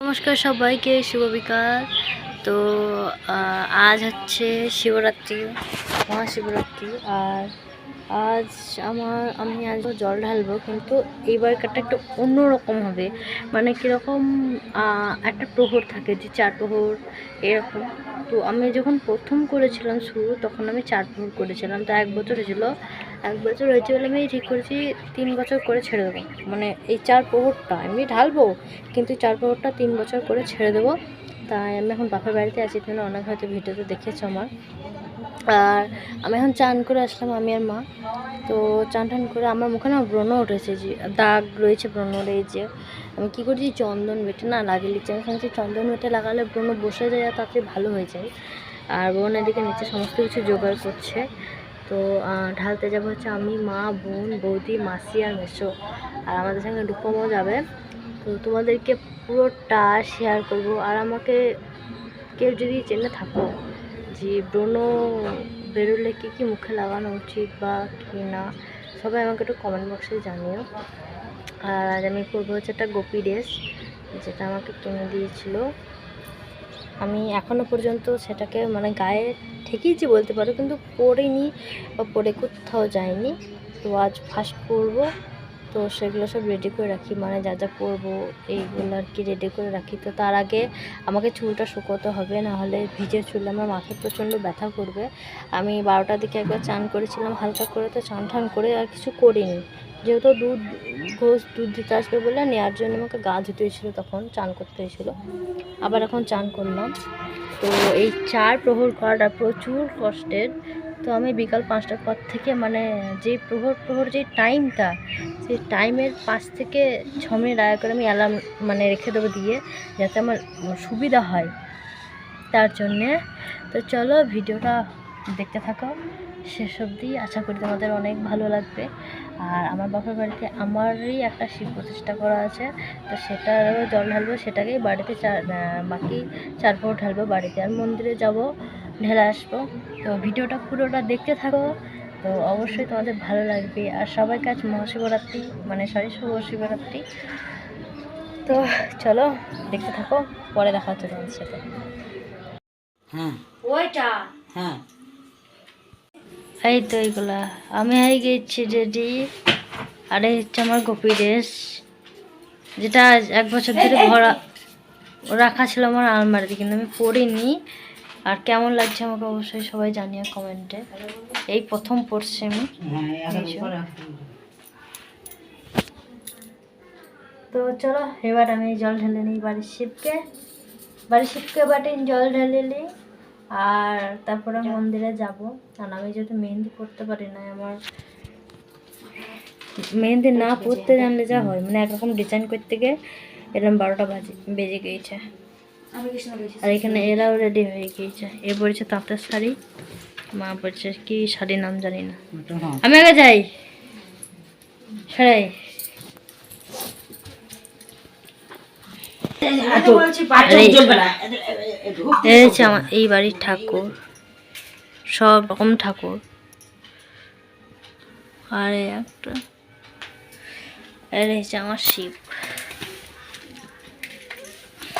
নমস্কার সবাইকে, শুভ বিকাল। তো আজ হচ্ছে শিবরাত্রি, মহাশিবরাত্রি। আর আজ আমি আজ জল ঢালবো, কিন্তু এইবারকারটা একটু অন্যরকম হবে। মানে কীরকম, একটা প্রহর থাকে যে 4 প্রহর এরকম। তো আমি যখন প্রথম করেছিলাম শুরু, তখন আমি 4 প্রহর করেছিলাম। তো 1 বছর হয়েছিল। 1 বছর হয়েছে বলে আমি ঠিক করেছি 3 বছর করে ছেড়ে দেবো। মানে এই 4 প্রহরটা আমি ঢালবো, কিন্তু 4 প্রহরটা 3 বছর করে ছেড়ে দেবো। তাই আমি এখন বাপের বাড়িতে আছি, তুমি অনেক হয়তো ভিডিওতে দেখেছো আমার। আর আমি এখন চান করে আসলাম, আমি আর মা। তো চান টান করে আমার মুখে না ব্রণ উঠেছে, যে দাগ রয়েছে ব্রণর। এই যে আমি কী করছি, চন্দন বেটে না লাগিয়ে নিচ্ছি। আমি শুনছি চন্দন বেটে লাগালে ব্রণ বসে যায় আর তাড়াতাড়ি ভালো হয়ে যায়। আর বোন এদিকে নিচে সমস্ত কিছু জোগাড় করছে। তো ঢালতে যাবো হচ্ছে আমি, মা, বোন, বৌদি, মাসি আর মেসো। আর আমাদের সঙ্গে রূপমও যাবে। তো তোমাদেরকে পুরোটা শেয়ার করব। আর আমাকে কেউ যদি চেনে থাকো যে ব্রণ বেরোলে কী কী মুখে লাগানো উচিত বা কী না, সবাই আমাকে একটু কমেন্ট বক্সে জানিও। আর আমি করবো হচ্ছে একটা গোপী ড্রেস, যেটা আমাকে কিনে দিয়েছিল। আমি এখনও পর্যন্ত সেটাকে মানে গায়ে ঠেকিয়েছি বলতে পারো, কিন্তু পরিনি বা পরে কোথাও যায়নি। তো আজ ফার্স্ট পরবো। তো সেগুলো সব রেডি করে রাখি, মানে যা যা পরবো এইগুলো আর কি রেডি করে রাখি। তো তার আগে আমাকে চুলটা শুকোতে হবে, নাহলে ভিজে চুল আমার মাথায় প্রচণ্ড ব্যথা করবে। আমি 12টার দিকে একবার চান করেছিলাম হালকা করে, তো চান ঠান করে আর কিছু করিনি, যেহেতু দুধ দিতে আসবে বলে নেওয়ার জন্য আমাকে গা ধুতে হয়েছিলো, তখন চান করতে হয়েছিলো। আবার এখন চান করলাম। তো এই 4 প্রহর করাটা প্রচুর কষ্টের। তো আমি বিকাল 5টার পর থেকে, মানে যে প্রহর যে টাইমটা, সেই টাইমের 5 থেকে 6 মিনিট আগে করে আমি অ্যালার্ম মানে রেখে দেবো দিয়ে, যাতে আমার সুবিধা হয় তার জন্যে। তো চলো ভিডিওটা দেখতে থাকো শেষ অবধি, আশা করি তোমাদের অনেক ভালো লাগবে। আর আমার বাপের বাড়িতে আমারই একটা শিব প্রতিষ্ঠা করা আছে, তো সেটারও জল ঢালবো, সেটাকেই বাড়িতে বাকি 4 প্রহর ঢালবো বাড়িতে। আর মন্দিরে যাব, ঢেলে আসবো। তো ভিডিওটা পুরোটা দেখতে থাকো, তো অবশ্যই তোমাদের ভালো লাগবে। আর সবাইকে আজ মহাশিবরাত্রি, মানে শুভ শিবরাত্রি। তো চলো দেখতে থাকো, পরে দেখা হচ্ছে তোমাদের সাথে। ওইটা এই তো এইগুলা আমি হয়ে গেছি রেডি। আর এই হচ্ছে আমার গোপী ড্রেস, যেটা 1 বছর ধরে রাখা ছিল আমার আলমারিতে, কিন্তু আমি পরিনি। আর কেমন লাগছে আমাকে অবশ্যই সবাই জানিও কমেন্টে। এই প্রথম পড়ছি আমি। তো চলো এবার আমি জল ঢেলে নিই বাড়ির শিবকে বাটে জল ঢেলে নিই। আর তারপরে মন্দিরে যাব। আর আমি যেহেতু মেহেন্দি করতে পারি না, আমার মেহেন্দি না পরতে জানলে যা হয়, মানে একরকম ডিজাইন করতে গিয়ে এরকম 12টা বেজে গিয়েছে। আর এখানে এরাও রেডি হয়ে গিয়েছে। এ পড়েছে তাঁতের শাড়ি, মা পড়ছে কি শাড়ির নাম জানি না। আমি আগে যাই সরাই। আমার এই বাড়ির ঠাকুর, সব রকম ঠাকুর। আর একটা হচ্ছে আমার শিব।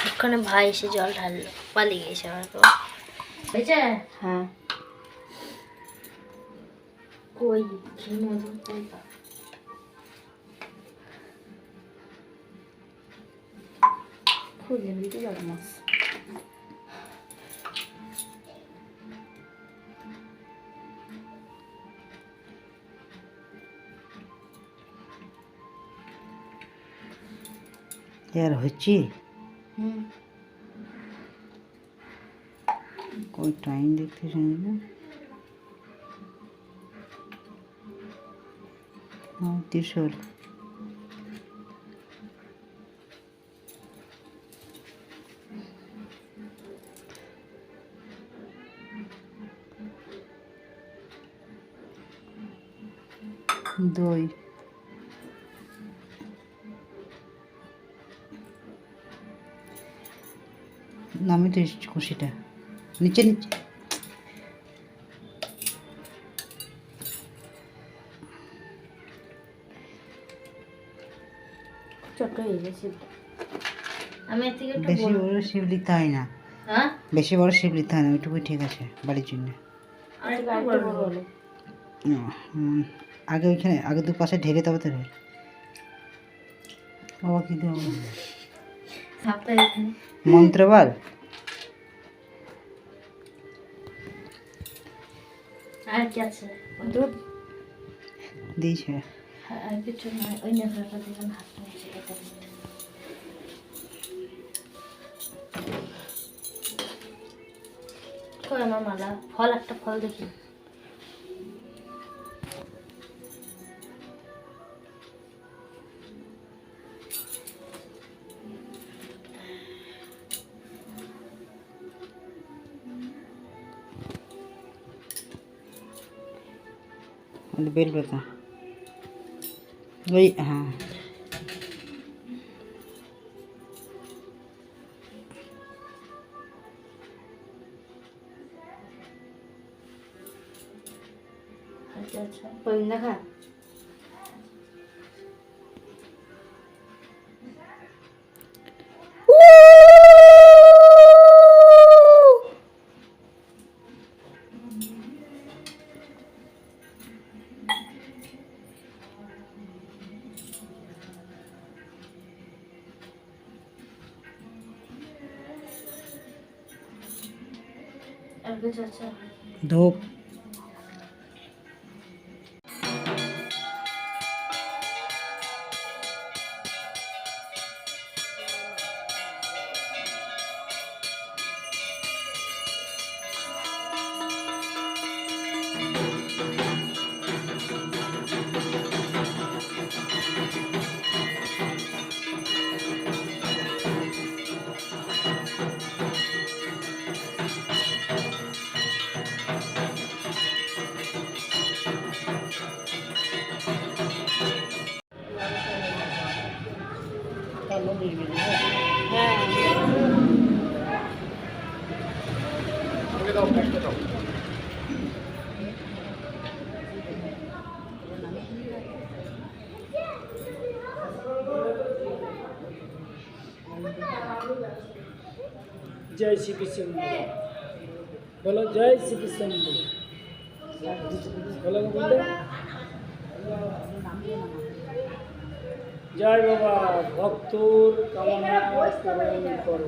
ওখানে ভাই এসে জল ঢাললো, পালিয়ে গেছে আমার তো। হয়েছে? হ্যাঁ। কই খুঁজে দিতে যাবো মাছ। यार হচ্ছে कोई टाइम देखते जाए ना। हाँ त्रिशूल দই নামি তো খুশিটা নিচে নিচে ছোট হয়ে গেছে। আমি এর থেকে একটু বেশি বড় শিব লিখতে হয় না, হ্যাঁ বেশি বড় শিব লিখতে হয় না, ওইটুকুই ঠিক আছে বাড়ির জন্য। আর একটু বড় হলো আগে ওইখানে আগে দুপাশে ঢেলে তবে তো ঢেলে বাবা কি দেবো সপ্তাহে এখানে মন্ত্র বল। আর কি আছে দুধ দিয়েছে আর কিছু না, ওই নেভাটা দিলাম হাত নিচে এটা কই আমার মালা ফল, একটা ফল দেখি। বেল পাতা ওই হ্যাঁ আচ্ছা আচ্ছা কোন দেখা আর কিছু আছে ধূপ जय श्री कृष्ण बोलो, जय श्री कृष्ण बोलो बोलो, जय बाबा भक्तोर कामना पूर्ण करो।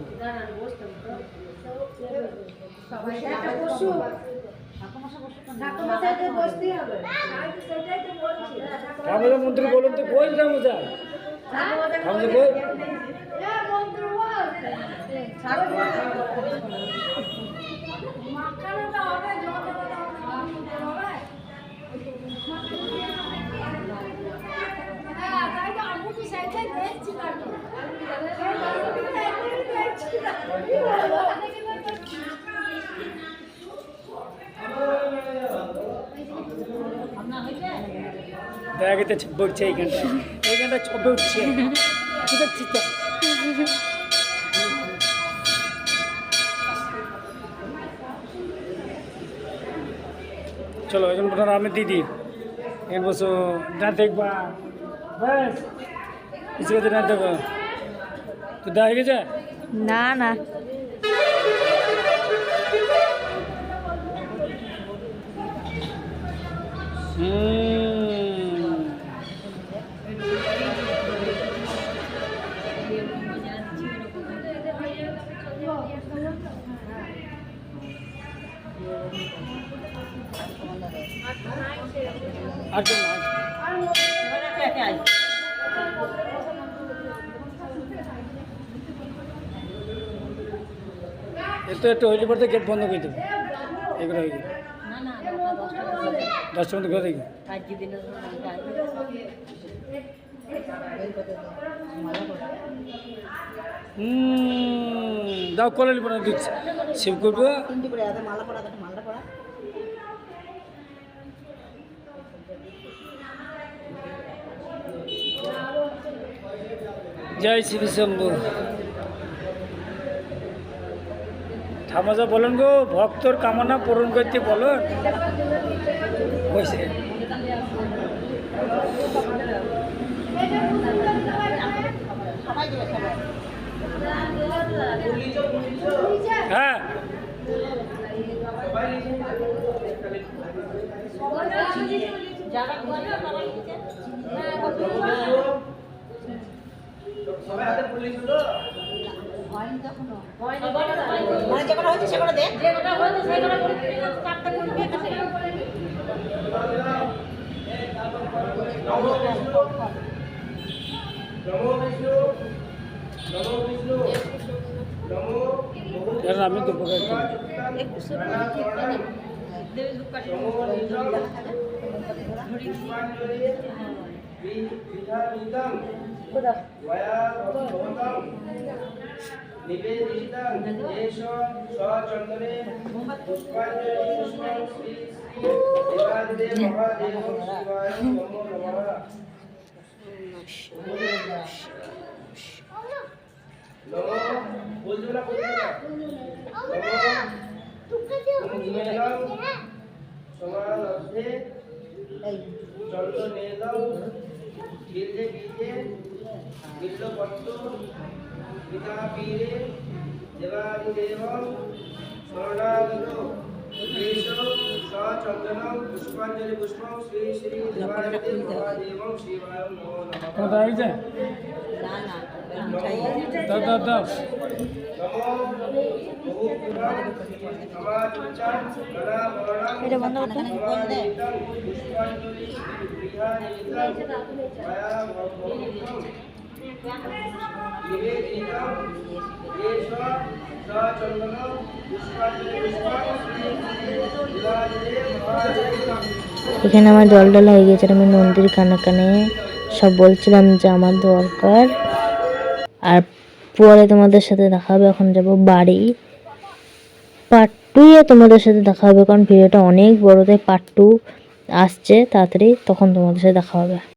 রামজা মন্ত্র বলুন তো, কই রামজা রামজা কই ব্যাগেতে ছব্বে উঠছে, এইখানটা ছব্বে উঠছে দেখছি তো। চলো এখন বোধহয় আমি দিদি এখানে বসো, না দেখবা ব্যাস কিছু কথা না দেখো তো দেখা গেছে না না আর কেন না? এত একটু হইলে পরে গেট বন্ধ করে দেবো, এগুলো হয়ে গেল 10টার মধ্যে ঘরে দেখি। দাও কলালি পড়া দিচ্ছি, শিব করবো। জয় শ্রী শম্ভু। ঠামাজা বলেন গো, ভক্তর কামনা পূরণ করতে বলো বসে। সবাই হ্যাঁ কারণ আমি তো উপকার করি। কথা হয়েছে? দাও দাও দাও। এটা বন্ধ করতে এখানে আমার জল ঢালা হয়ে গেছে। আমি নন্দীর কানে কানে সব বলছিলাম যে আমার দরকার। আর পরে তোমাদের সাথে দেখা হবে। এখন যাব বাড়ি। পার্ট 2 এ তোমাদের সাথে দেখা হবে, কারণ ভিডিওটা অনেক বড়, তাই পার্ট 2 আসছে তাড়াতাড়ি, তখন তোমাদের সাথে দেখা হবে।